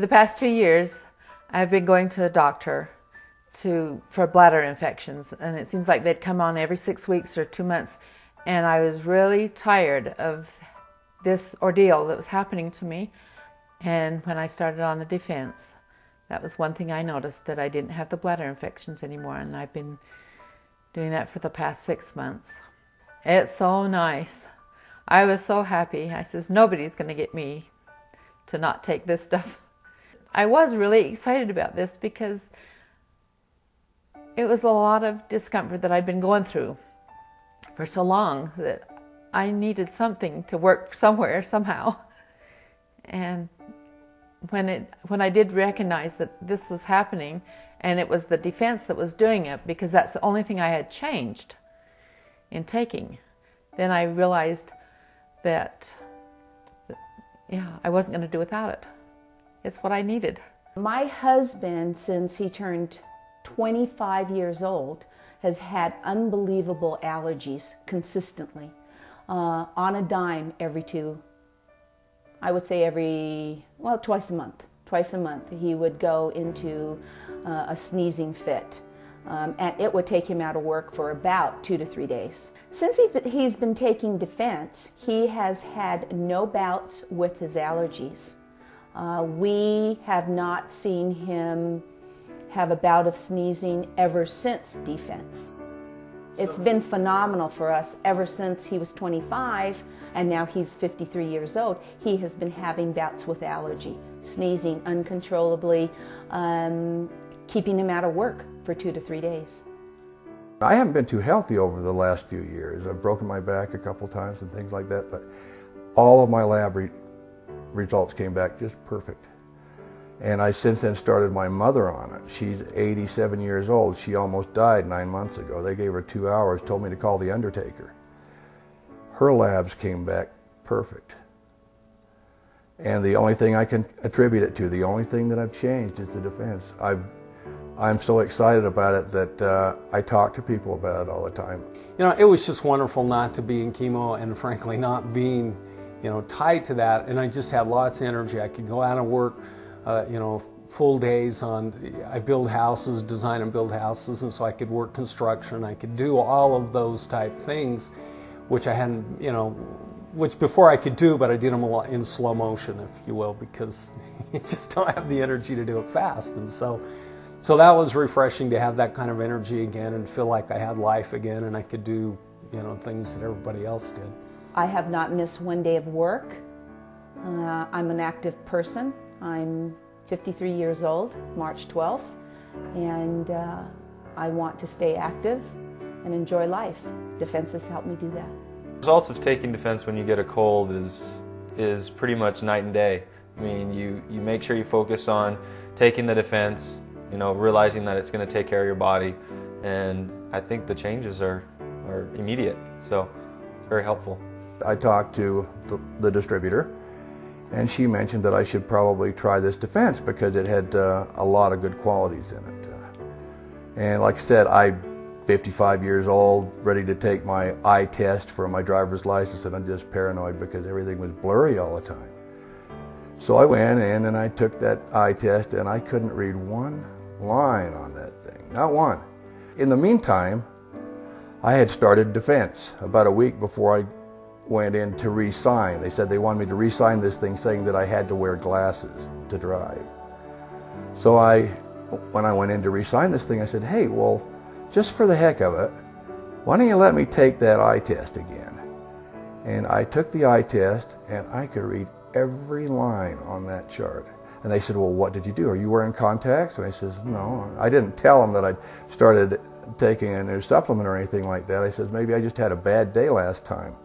For the past 2 years, I've been going to a doctor for bladder infections, and it seems like they'd come on every 6 weeks or 2 months, and I was really tired of this ordeal that was happening to me. And when I started on the defense, that was one thing I noticed, that I didn't have the bladder infections anymore, and I've been doing that for the past 6 months. It's so nice. I was so happy. I says, nobody's going to get me to not take this stuff. I was really excited about this because it was a lot of discomfort that I'd been going through for so long that I needed something to work somewhere, somehow. And when I did recognize that this was happening, and it was the defense that was doing it, because that's the only thing I had changed in taking, then I realized that, yeah, I wasn't going to do without it. It's what I needed. My husband, since he turned 25 years old, has had unbelievable allergies consistently, on a dime twice a month. Twice a month he would go into a sneezing fit, and it would take him out of work for about 2 to 3 days. Since he's been taking defense, he has had no bouts with his allergies. We have not seen him have a bout of sneezing ever since defense. It's been phenomenal for us ever since he was 25, and now he's 53 years old. He has been having bouts with allergy, sneezing uncontrollably, keeping him out of work for 2 to 3 days. I haven't been too healthy over the last few years. I've broken my back a couple times and things like that, but all of my lab results came back just perfect. And I since then started my mother on it. She's 87 years old. She almost died 9 months ago. They gave her 2 hours, told me to call the undertaker. Her labs came back perfect. And the only thing I can attribute it to, the only thing that I've changed is the defense. I'm so excited about it that I talk to people about it all the time. You know, it was just wonderful not to be in chemo, and frankly not being, tied to that. And I just had lots of energy. I could go out and work, full days I build houses, design and build houses, and so I could work construction. I could do all of those type things, which I hadn't, which before I could do, but I did them a lot in slow motion, if you will, because you just don't have the energy to do it fast. And so that was refreshing to have that kind of energy again and feel like I had life again and I could do, things that everybody else did. I have not missed one day of work. I'm an active person. I'm 53 years old, March 12th, and I want to stay active and enjoy life. Defense has helped me do that. The results of taking defense when you get a cold is pretty much night and day. I mean, you make sure you focus on taking the defense, realizing that it's going to take care of your body, and I think the changes are immediate, so it's very helpful. I talked to the distributor, and she mentioned that I should probably try this defense because it had a lot of good qualities in it. And like I said, I'm 55 years old, ready to take my eye test for my driver's license, and I'm just paranoid because everything was blurry all the time. So I went in and I took that eye test, and I couldn't read one line on that thing, not one. In the meantime, I had started defense about a week before I went in to re-sign. They said they wanted me to re-sign this thing saying that I had to wear glasses to drive. So when I went in to re-sign this thing, I said, hey, well, just for the heck of it, why don't you let me take that eye test again? And I took the eye test, and I could read every line on that chart. And they said, well, what did you do? Are you wearing contacts? And I says, no. I didn't tell them that I'd started taking a new supplement or anything like that. I said, maybe I just had a bad day last time.